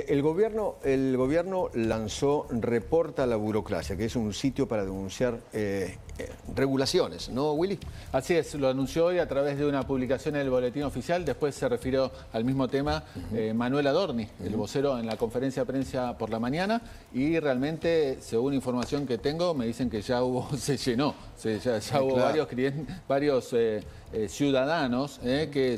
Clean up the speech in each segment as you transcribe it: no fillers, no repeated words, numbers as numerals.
El gobierno lanzó Reporta la Burocracia, que es un sitio para denunciar regulaciones, ¿no, Willy? Así es, lo anunció hoy a través de una publicación en el Boletín Oficial. Después se refirió al mismo tema Manuel Adorni, el vocero, en la conferencia de prensa por la mañana. Y realmente, según información que tengo, me dicen que ya se llenó. Ya hubo varios ciudadanos que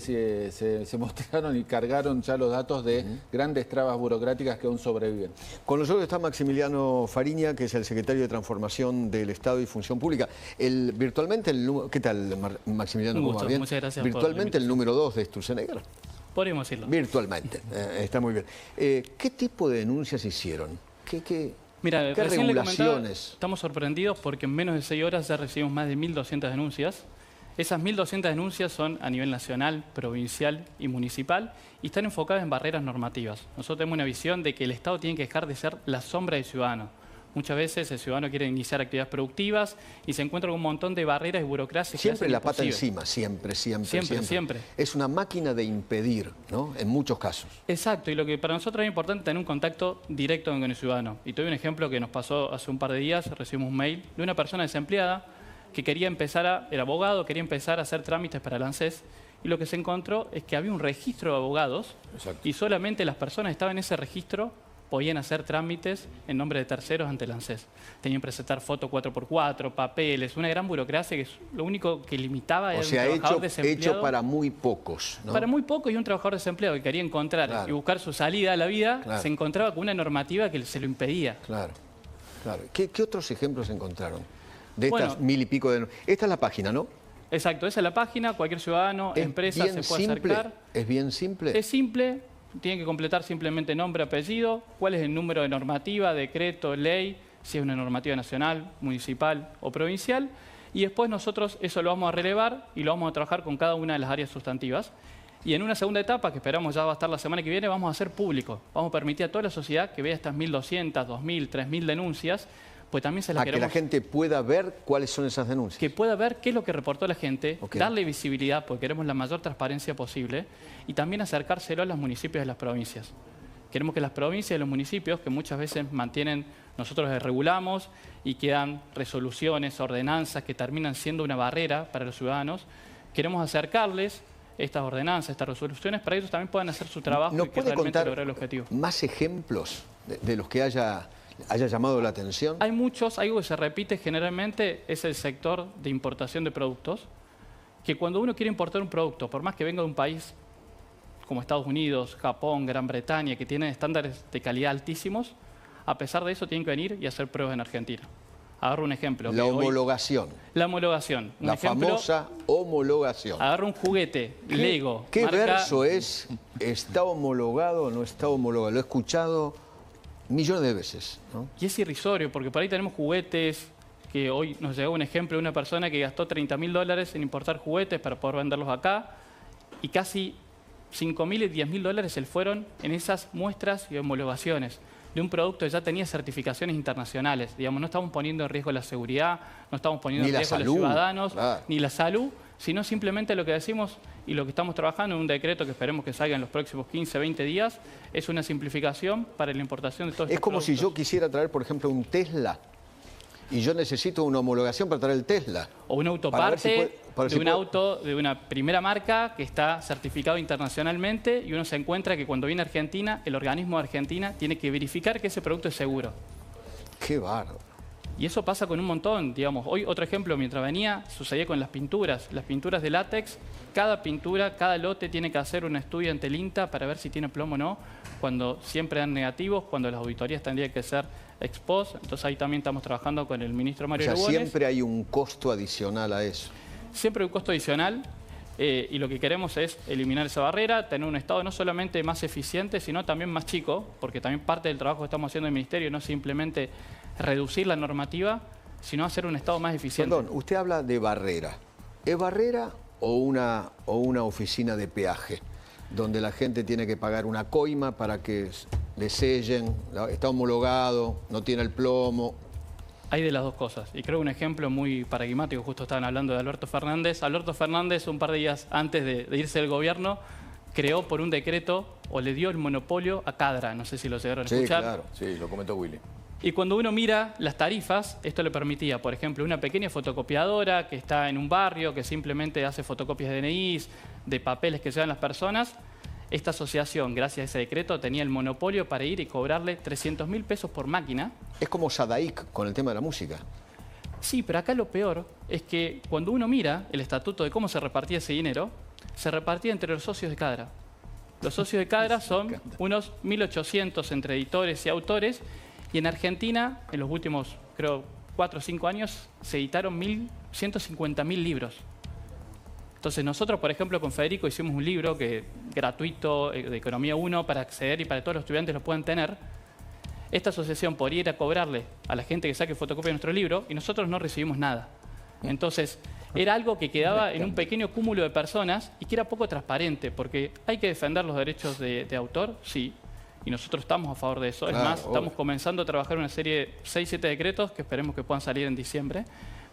se mostraron y cargaron ya los datos de grandes trabas burocráticas que aún sobreviven. Con nosotros está Maximiliano Fariña, que es el secretario de Transformación del Estado y Función Pública. ¿Qué tal, Maximiliano? Un gusto, ¿Cómo va? Bien. muchas gracias. Virtualmente el número 2 de Sturzenegger. Podríamos decirlo. Virtualmente, está muy bien. ¿Qué tipo de denuncias hicieron? Mira, ¿Qué recién le comentaba, regulaciones? estamos sorprendidos porque en menos de 6 horas ya recibimos más de 1.200 denuncias. Esas 1.200 denuncias son a nivel nacional, provincial y municipal y están enfocadas en barreras normativas. Nosotros tenemos una visión de que el Estado tiene que dejar de ser la sombra del ciudadano. Muchas veces el ciudadano quiere iniciar actividades productivas y se encuentra con un montón de barreras y burocracias. Siempre la pata encima, siempre. Es una máquina de impedir, ¿no? En muchos casos. Exacto, y lo que para nosotros es importante es tener un contacto directo con el ciudadano. Y tuve un ejemplo que nos pasó hace un par de días, recibimos un mail de una persona desempleada que era abogado, quería empezar a hacer trámites para el ANSES, y lo que se encontró es que había un registro de abogados. Exacto. Y solamente las personas que estaban en ese registro podían hacer trámites en nombre de terceros ante el ANSES. Tenían que presentar foto 4x4, papeles, una gran burocracia que lo único que limitaba era un trabajador desempleado. Hecho para muy pocos, ¿no? Para muy pocos, y un trabajador desempleado que quería encontrar y buscar su salida a la vida, se encontraba con una normativa que se lo impedía. Claro. ¿Qué otros ejemplos encontraron de estas 1.000 y pico de... Esta es la página, ¿no? Exacto, esa es la página, cualquier ciudadano, empresa se puede acercar. ¿Es bien simple? Es simple. Tienen que completar simplemente nombre, apellido, cuál es el número de normativa, decreto, ley, si es una normativa nacional, municipal o provincial. Y después nosotros eso lo vamos a relevar y lo vamos a trabajar con cada una de las áreas sustantivas. Y en una segunda etapa, que esperamos ya va a estar la semana que viene, vamos a hacer público. Vamos a permitir a toda la sociedad que vea estas 1.200, 2.000, 3.000 denuncias, pues también se las queremos... que la gente pueda ver cuáles son esas denuncias. Que pueda ver qué es lo que reportó la gente, darle visibilidad, porque queremos la mayor transparencia posible, y también acercárselo a los municipios y las provincias. Queremos que las provincias y los municipios, que muchas veces nosotros les regulamos y quedan resoluciones, ordenanzas que terminan siendo una barrera para los ciudadanos, queremos acercarles estas ordenanzas, estas resoluciones, para que ellos también puedan hacer su trabajo y que realmente lograr el objetivo. ¿Más ejemplos de los que haya llamado la atención? Hay muchos. Algo que se repite generalmente es el sector de importación de productos, que cuando uno quiere importar un producto, por más que venga de un país como Estados Unidos, Japón, Gran Bretaña, que tienen estándares de calidad altísimos, a pesar de eso tienen que venir y hacer pruebas en Argentina. Agarro un ejemplo. La homologación. La homologación. La famosa homologación. Agarro un juguete, Lego. ¿Qué verso es? ¿Está homologado o no está homologado? Lo he escuchado millones de veces, ¿no? Y es irrisorio, porque por ahí tenemos juguetes, que hoy nos llegó un ejemplo de una persona que gastó $30.000 en importar juguetes para poder venderlos acá, y casi $5.000 y $10.000 se le fueron en esas muestras y homologaciones de un producto que ya tenía certificaciones internacionales. Digamos, no estamos poniendo en riesgo la seguridad, no estamos poniendo en riesgo a los ciudadanos, ni la salud, sino simplemente lo que decimos y lo que estamos trabajando en un decreto que esperemos que salga en los próximos 15, 20 días, es una simplificación para la importación de todos estos productos. Es como si yo quisiera traer, por ejemplo, un Tesla y yo necesito una homologación para traer el Tesla. O una autoparte de un auto de una primera marca que está certificado internacionalmente, y uno se encuentra que cuando viene a Argentina, el organismo de Argentina tiene que verificar que ese producto es seguro. ¡Qué bárbaro! Y eso pasa con un montón, digamos. Hoy, otro ejemplo, mientras venía, sucedía con las pinturas de látex. Cada pintura, cada lote tiene que hacer un estudio ante el INTA para ver si tiene plomo o no, cuando siempre dan negativos, cuando las auditorías tendrían que ser ex post. Entonces ahí también estamos trabajando con el ministro Mario Lugones. Siempre hay un costo adicional a eso. Siempre hay un costo adicional. Y lo que queremos es eliminar esa barrera, tener un Estado no solamente más eficiente, sino también más chico, porque también parte del trabajo que estamos haciendo en el Ministerio no es simplemente reducir la normativa, sino hacer un Estado más eficiente. Perdón, usted habla de barrera. ¿Es barrera o una oficina de peaje, donde la gente tiene que pagar una coima para que le sellen, está homologado, no tiene el plomo? Hay de las dos cosas, y creo un ejemplo muy paradigmático, justo estaban hablando de Alberto Fernández. Alberto Fernández, un par de días antes de irse del gobierno, creó por un decreto o le dio el monopolio a Cadra. No sé si lo llegaron a escuchar. Claro. Sí, lo comentó Willy. Y cuando uno mira las tarifas, esto le permitía, por ejemplo, una pequeña fotocopiadora que está en un barrio, que simplemente hace fotocopias de DNIs, de papeles que llevan las personas. Esta asociación, gracias a ese decreto, tenía el monopolio para ir y cobrarle 300.000 pesos por máquina. Es como Sadaic con el tema de la música. Sí, pero acá lo peor es que cuando uno mira el estatuto de cómo se repartía ese dinero, se repartía entre los socios de Cadra. Los socios de Cadra son unos 1.800 entre editores y autores, y en Argentina, en los últimos, creo, 4 o 5 años, se editaron 150.000 libros. Entonces nosotros, por ejemplo, con Federico hicimos un libro gratuito de Economía 1 para acceder y para que todos los estudiantes lo puedan tener. Esta asociación podría ir a cobrarle a la gente que saque fotocopia de nuestro libro y nosotros no recibimos nada. Entonces, era algo que quedaba en un pequeño cúmulo de personas y que era poco transparente, porque hay que defender los derechos de autor, sí, y nosotros estamos a favor de eso. Claro, es más, obvio. estamos comenzando a trabajar una serie de 6-7 decretos que esperemos que puedan salir en diciembre,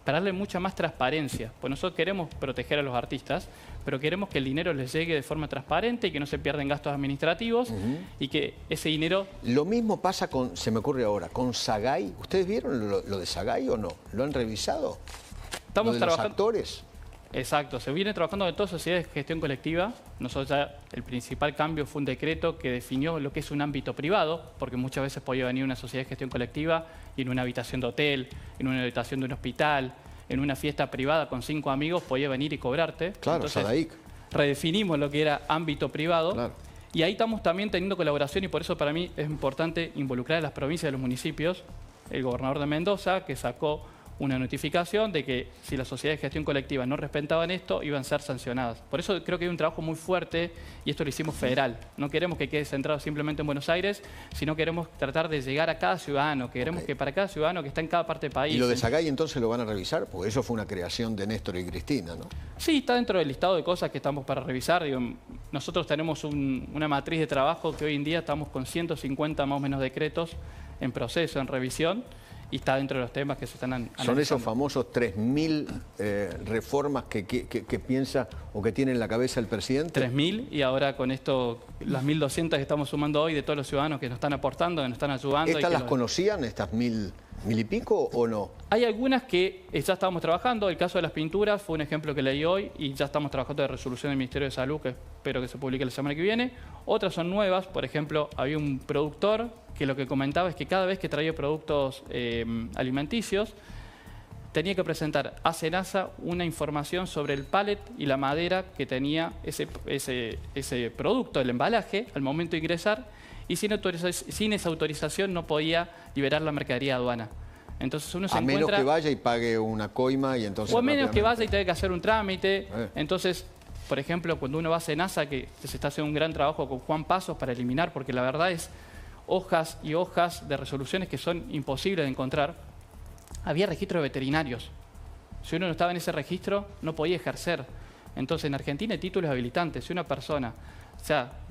para darle mucha más transparencia. Pues nosotros queremos proteger a los artistas, pero queremos que el dinero les llegue de forma transparente y que no se pierdan gastos administrativos y que ese dinero... Lo mismo pasa con, se me ocurre ahora, con Sagay. ¿Ustedes vieron lo de Sagay o no? ¿Lo han revisado? Estamos ¿Lo de los trabajando... actores? Exacto, se viene trabajando en todas sociedades de gestión colectiva. Nosotros ya el principal cambio fue un decreto que definió lo que es un ámbito privado, porque muchas veces podía venir una sociedad de gestión colectiva y en una habitación de hotel, en una habitación de un hospital, en una fiesta privada con 5 amigos podía venir y cobrarte. Claro, Entonces, Sadaic. redefinimos lo que era ámbito privado. Claro. Y ahí estamos también teniendo colaboración y por eso para mí es importante involucrar a las provincias y los municipios. El gobernador de Mendoza, que sacó una notificación de que si las sociedades de gestión colectiva no respetaban esto, iban a ser sancionadas. Por eso creo que hay un trabajo muy fuerte y esto lo hicimos federal. No queremos que quede centrado simplemente en Buenos Aires, sino queremos tratar de llegar a cada ciudadano. Queremos que para cada ciudadano que está en cada parte del país... ¿Y lo de Sagay entonces lo van a revisar? Porque eso fue una creación de Néstor y Cristina, ¿no? Sí, está dentro del listado de cosas que estamos para revisar. Digo, nosotros tenemos una matriz de trabajo que hoy en día estamos con 150 más o menos decretos en proceso, en revisión, y está dentro de los temas que se están analizando. Son esos famosos 3.000 reformas que piensa o que tiene en la cabeza el presidente. 3.000 y ahora con esto, las 1.200 que estamos sumando hoy de todos los ciudadanos que nos están aportando, que nos están ayudando. ¿Estas las conocían, estas 1.000 y pico o no? Hay algunas que ya estábamos trabajando. El caso de las pinturas fue un ejemplo que leí hoy y ya estamos trabajando de resolución del Ministerio de Salud, que espero que se publique la semana que viene. Otras son nuevas. Por ejemplo, había un productor que lo que comentaba es que cada vez que traía productos alimenticios, tenía que presentar a SENASA una información sobre el pallet y la madera que tenía ese producto, el embalaje, al momento de ingresar, y sin esa autorización no podía liberar la mercadería a aduana. Entonces uno se encuentra... menos que vaya y pague una coima y entonces... O a menos que vaya y tenga que hacer un trámite. Entonces, por ejemplo, cuando uno va a SENASA, que se está haciendo un gran trabajo con Juan Pasos para eliminar, porque la verdad es hojas y hojas de resoluciones que son imposibles de encontrar, había registro de veterinarios. Si uno no estaba en ese registro, no podía ejercer. Entonces, en Argentina hay títulos habilitantes. Si una persona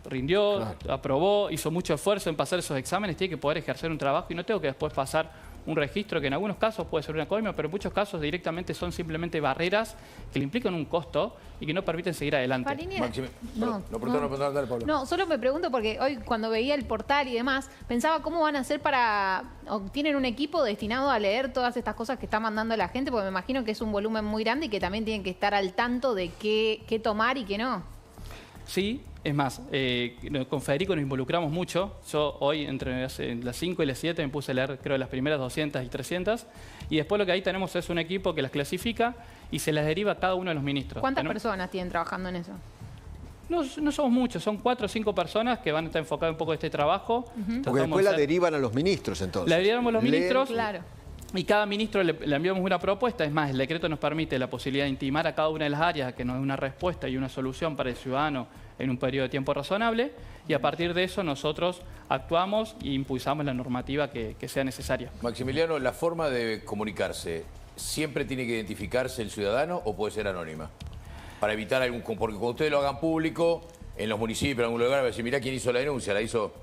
rindió, aprobó, hizo mucho esfuerzo en pasar esos exámenes, tiene que poder ejercer un trabajo y no tengo que después pasar un registro que en algunos casos puede ser una coima, pero en muchos casos directamente son simplemente barreras que le implican un costo y que no permiten seguir adelante. Farini, Dale, Pablo. No, solo me pregunto porque hoy cuando veía el portal y demás, pensaba cómo van a hacer o tienen un equipo destinado a leer todas estas cosas que está mandando la gente, porque me imagino que es un volumen muy grande y que también tienen que estar al tanto de qué tomar y qué no. Sí, es más, con Federico nos involucramos mucho. Yo hoy, entre las 5 y las 7, me puse a leer, creo, las primeras 200 y 300. Y después lo que ahí tenemos es un equipo que las clasifica y se las deriva a cada uno de los ministros. ¿Cuántas personas tienen trabajando en eso? No somos muchos, son 4 o 5 personas que van a estar enfocadas un poco en este trabajo. Porque después la derivan a los ministros, entonces. La derivamos a los ministros. Claro. Y cada ministro le enviamos una propuesta. Es más, el decreto nos permite la posibilidad de intimar a cada una de las áreas que nos dé una respuesta y una solución para el ciudadano en un periodo de tiempo razonable. Y a partir de eso nosotros actuamos e impulsamos la normativa que sea necesaria. Maximiliano, ¿la forma de comunicarse siempre tiene que identificarse el ciudadano o puede ser anónima? Para evitar algún... Porque cuando ustedes lo hagan público, en los municipios, en algún lugar, va a decir, mirá quién hizo la denuncia, la hizo...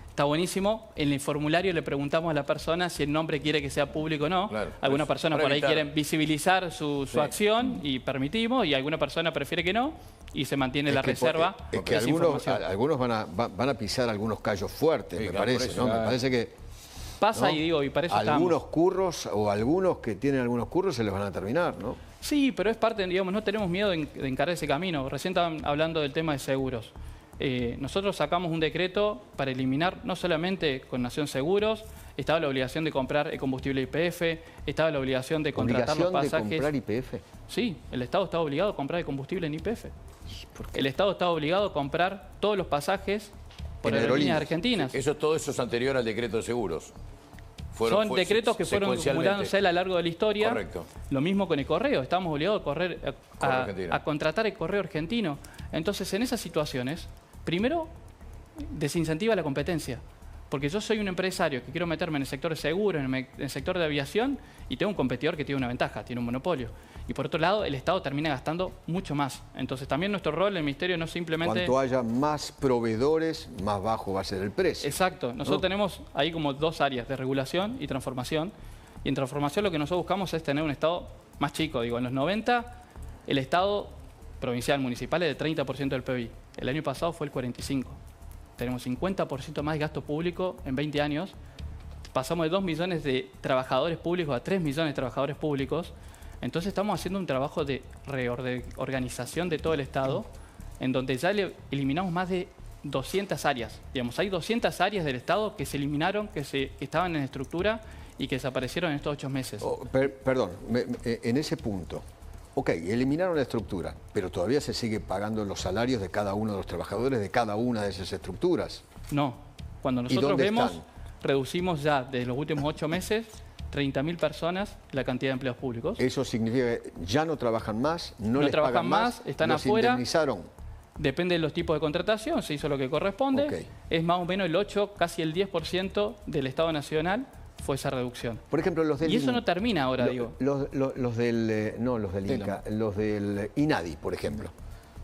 Está buenísimo. En el formulario le preguntamos a la persona si el nombre quiere que sea público o no. Claro, Algunas personas por ahí evitar. quieren visibilizar su acción y permitimos, y alguna persona prefiere que no. y se mantiene la Es que reserva. Es que de esa información. algunos van a pisar algunos callos fuertes, Sí, me claro, parece, por eso, ¿no? Me parece que Pasa ¿no? y digo, y para eso algunos estamos. curros o algunos que tienen algunos curros se les van a terminar, ¿no? Sí, pero es parte, digamos, no tenemos miedo de encarar ese camino. Recién estaban hablando del tema de seguros. Nosotros sacamos un decreto para eliminar, no solamente con Nación Seguros, estaba la obligación de comprar el combustible YPF, estaba la obligación de contratar los ¿Obligación pasajes. de comprar YPF? Sí, el Estado está obligado a comprar el combustible en YPF. El Estado está obligado a comprar todos los pasajes por En aerolíneas aerolíneas. argentinas. Todo eso es anterior al decreto de seguros. Son decretos que fueron secuencialmente. acumulándose a lo largo de la historia. Correcto. Lo mismo con el correo. Estamos obligados Correo argentino. a contratar el correo argentino. Entonces, en esas situaciones, primero, desincentiva la competencia. Porque yo soy un empresario que quiero meterme en el sector de seguros, en el sector de aviación, y tengo un competidor que tiene una ventaja, tiene un monopolio. Y por otro lado, el Estado termina gastando mucho más. Entonces, también nuestro rol en el Ministerio no simplemente... Cuanto haya más proveedores, más bajo va a ser el precio. Exacto. Nosotros tenemos ahí como dos áreas, de regulación y transformación. Y en transformación lo que nosotros buscamos es tener un Estado más chico. Digo, en los 90, el Estado provincial, municipal, es del 30% del PBI. El año pasado fue el 45%. Tenemos 50% más de gasto público en 20 años. Pasamos de 2 millones de trabajadores públicos a 3 millones de trabajadores públicos. Entonces estamos haciendo un trabajo de reorganización de todo el Estado, en donde ya eliminamos más de 200 áreas. Digamos, hay 200 áreas del Estado que se eliminaron, que estaban en estructura y que desaparecieron en estos 8 meses. Perdón, en ese punto, ok, eliminaron la estructura, pero todavía se sigue pagando los salarios de cada uno de los trabajadores de cada una de esas estructuras. No. Cuando ¿Y nosotros dónde vemos, están? reducimos ya desde los últimos 8 meses 30.000 personas la cantidad de empleos públicos. Eso significa que ya no trabajan más, no les trabajan pagan más, están los afuera. indemnizaron. Depende de los tipos de contratación, se hizo lo que corresponde. Ok. Es más o menos el 8, casi el 10% del Estado Nacional fue esa reducción. Por ejemplo, los del Y eso no termina ahora, digo. Los del Inca, los del INADI, por ejemplo.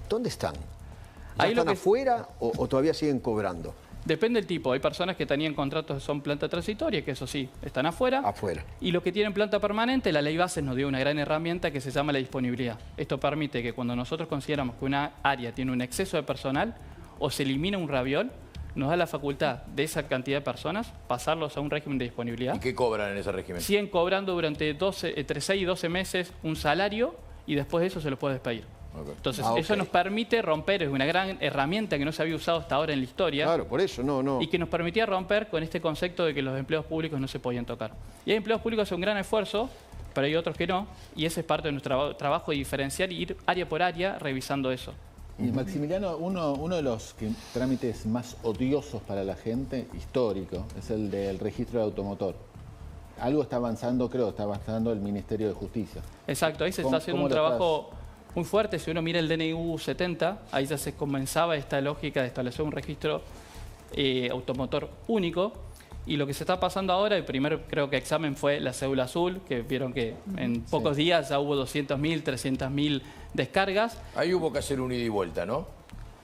¿Dónde están? ¿Ya Ahí lo están que- afuera o todavía siguen cobrando? Depende del tipo. Hay personas que tenían contratos que son planta transitoria, que eso sí, están afuera. Afuera. Y los que tienen planta permanente, la ley Bases nos dio una gran herramienta que se llama la disponibilidad. Esto permite que cuando nosotros consideramos que una área tiene un exceso de personal o se elimina un raviol, nos da la facultad de esa cantidad de personas pasarlos a un régimen de disponibilidad. ¿Y qué cobran en ese régimen? Siguen cobrando durante entre 6 y 12 meses un salario y después de eso se los puede despedir. Ok. Entonces, Ah, eso ok. nos permite romper, es una gran herramienta que no se había usado hasta ahora en la historia. Claro, por eso, no. Y que nos permitía romper con este concepto de que los empleos públicos no se podían tocar. Y hay empleos públicos que hacen un gran esfuerzo, pero hay otros que no, y ese es parte de nuestro trabajo de diferenciar y ir área por área revisando eso. Y Maximiliano, uno de los trámites más odiosos para la gente, histórico, es el del registro de automotor. Algo está avanzando, creo, está avanzando el Ministerio de Justicia. Exacto, ahí se está haciendo un ¿Cómo lo trabajo muy fuerte. Si uno mira el DNU 70, ahí ya se comenzaba esta lógica de establecer un registro automotor único. Y lo que se está pasando ahora, el primer creo que examen fue la cédula azul, que vieron que en pocos días ya hubo 200.000, 300.000 descargas. Ahí hubo que hacer un ida y vuelta, ¿no?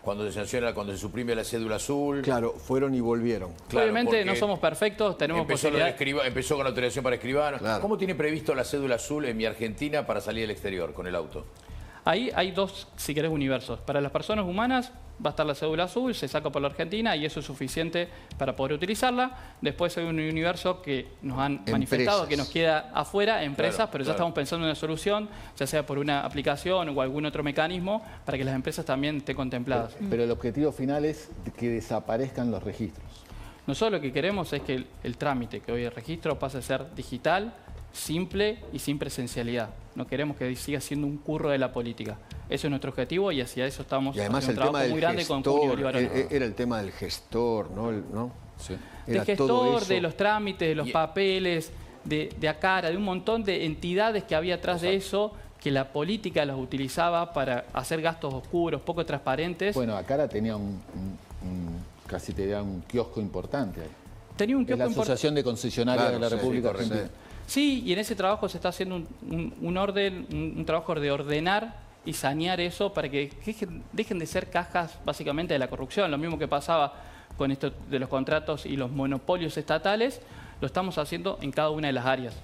Cuando se sanciona, cuando se suprime la cédula azul. Claro, fueron y volvieron. Claro, Obviamente porque no somos perfectos, tenemos empezó, lo de posibilidad. empezó con la autorización para escribano. Claro. ¿Cómo tiene previsto la cédula azul en mi Argentina para salir al exterior con el auto? Ahí hay dos, si querés, universos. Para las personas humanas va a estar la cédula azul, se saca por la Argentina y eso es suficiente para poder utilizarla. Después hay un universo que nos han manifestado que nos queda afuera, empresas, Claro, pero ya claro. estamos pensando en una solución, ya sea por una aplicación o algún otro mecanismo, para que las empresas también estén contempladas. Pero el objetivo final es que desaparezcan los registros. Nosotros lo que queremos es que el trámite, que hoy el registro, pase a ser digital, simple y sin presencialidad. No queremos que siga siendo un curro de la política. Eso es nuestro objetivo y hacia eso estamos Y además el haciendo un tema trabajo del muy grande con Julio gestor, Olivarona. era el tema del gestor, ¿no? Sí. De Era todo gestor, eso. de los trámites, de los Y- papeles, de ACARA, de un montón de entidades que había atrás de eso, que la política los utilizaba para hacer gastos oscuros, poco transparentes. Bueno, Acara tenía casi tenía un kiosco importante ahí. Tenía un Es la kiosco importante. Asociación de Concesionarios Claro, de la sí, República sí, correcto. Argentina. Sí, y en ese trabajo se está haciendo un orden, un trabajo de ordenar y sanear eso para que dejen de ser cajas básicamente de la corrupción. Lo mismo que pasaba con esto de los contratos y los monopolios estatales, lo estamos haciendo en cada una de las áreas.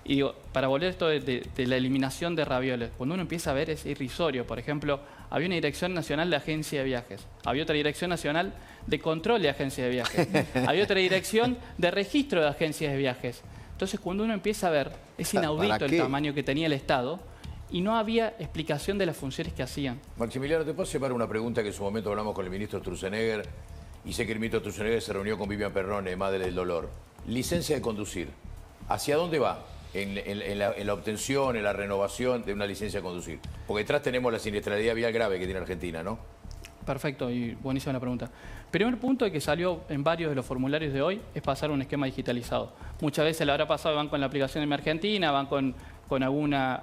Y digo, para volver a esto de la eliminación de ravioles, cuando uno empieza a ver es irrisorio. Por ejemplo, había una Dirección Nacional de Agencia de Viajes, había otra Dirección Nacional de Control de Agencias de Viajes, había otra Dirección de Registro de Agencias de Viajes. Entonces, cuando uno empieza a ver, es inaudito el tamaño que tenía el Estado y no había explicación de las funciones que hacían. Maximiliano, ¿te puedo llevar una pregunta que en su momento hablamos con el ministro Sturzenegger y sé que el ministro Sturzenegger se reunió con Vivian Perrone, madre del dolor? Licencia de conducir, ¿hacia dónde va en la obtención, en la renovación de una licencia de conducir? Porque detrás tenemos la siniestralidad vial grave que tiene Argentina, ¿no? Perfecto, y buenísima la pregunta. Primer punto que salió en varios de los formularios de hoy es pasar a un esquema digitalizado. Muchas veces la habrá pasado, van con la aplicación de Mi Argentina, van con alguna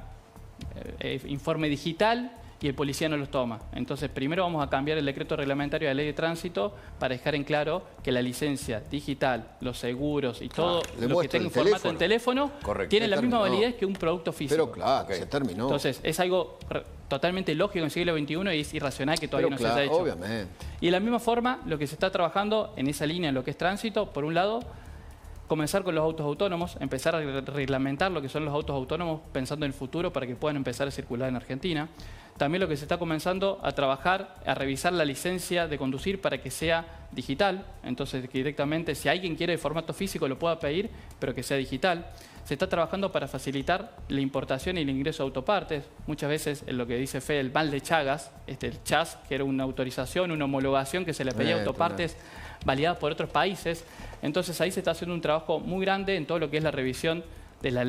informe digital y el policía no los toma. Entonces, primero vamos a cambiar el decreto reglamentario de la ley de tránsito para dejar en claro que la licencia digital, los seguros y todo lo que tenga en formato en teléfono tiene la misma validez que un producto físico. Pero claro, se terminó. Entonces, es algo totalmente lógico en el siglo XXI y es irracional que todavía no se haya hecho. Obviamente. Y de la misma forma, lo que se está trabajando en esa línea, en lo que es tránsito, por un lado, comenzar con los autos autónomos, empezar a reglamentar lo que son los autos autónomos pensando en el futuro para que puedan empezar a circular en Argentina. También lo que se está comenzando a trabajar, a revisar la licencia de conducir para que sea digital. Entonces, que directamente, si alguien quiere de formato físico, lo pueda pedir, pero que sea digital. Se está trabajando para facilitar la importación y el ingreso de autopartes. Muchas veces, en lo que dice Fede, el mal de Chagas, el CHAS, que era una autorización, una homologación que se le pedía a autopartes validadas por otros países. Entonces, ahí se está haciendo un trabajo muy grande en todo lo que es la revisión de la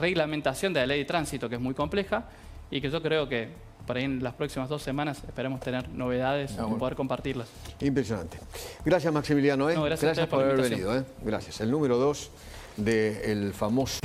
reglamentación de la ley de tránsito, que es muy compleja, y que yo creo que por ahí en las próximas 2 semanas esperemos tener novedades y poder compartirlas. Impresionante. Gracias, Maximiliano. No, gracias por la haber invitación. venido. Gracias. El número 2 del famoso...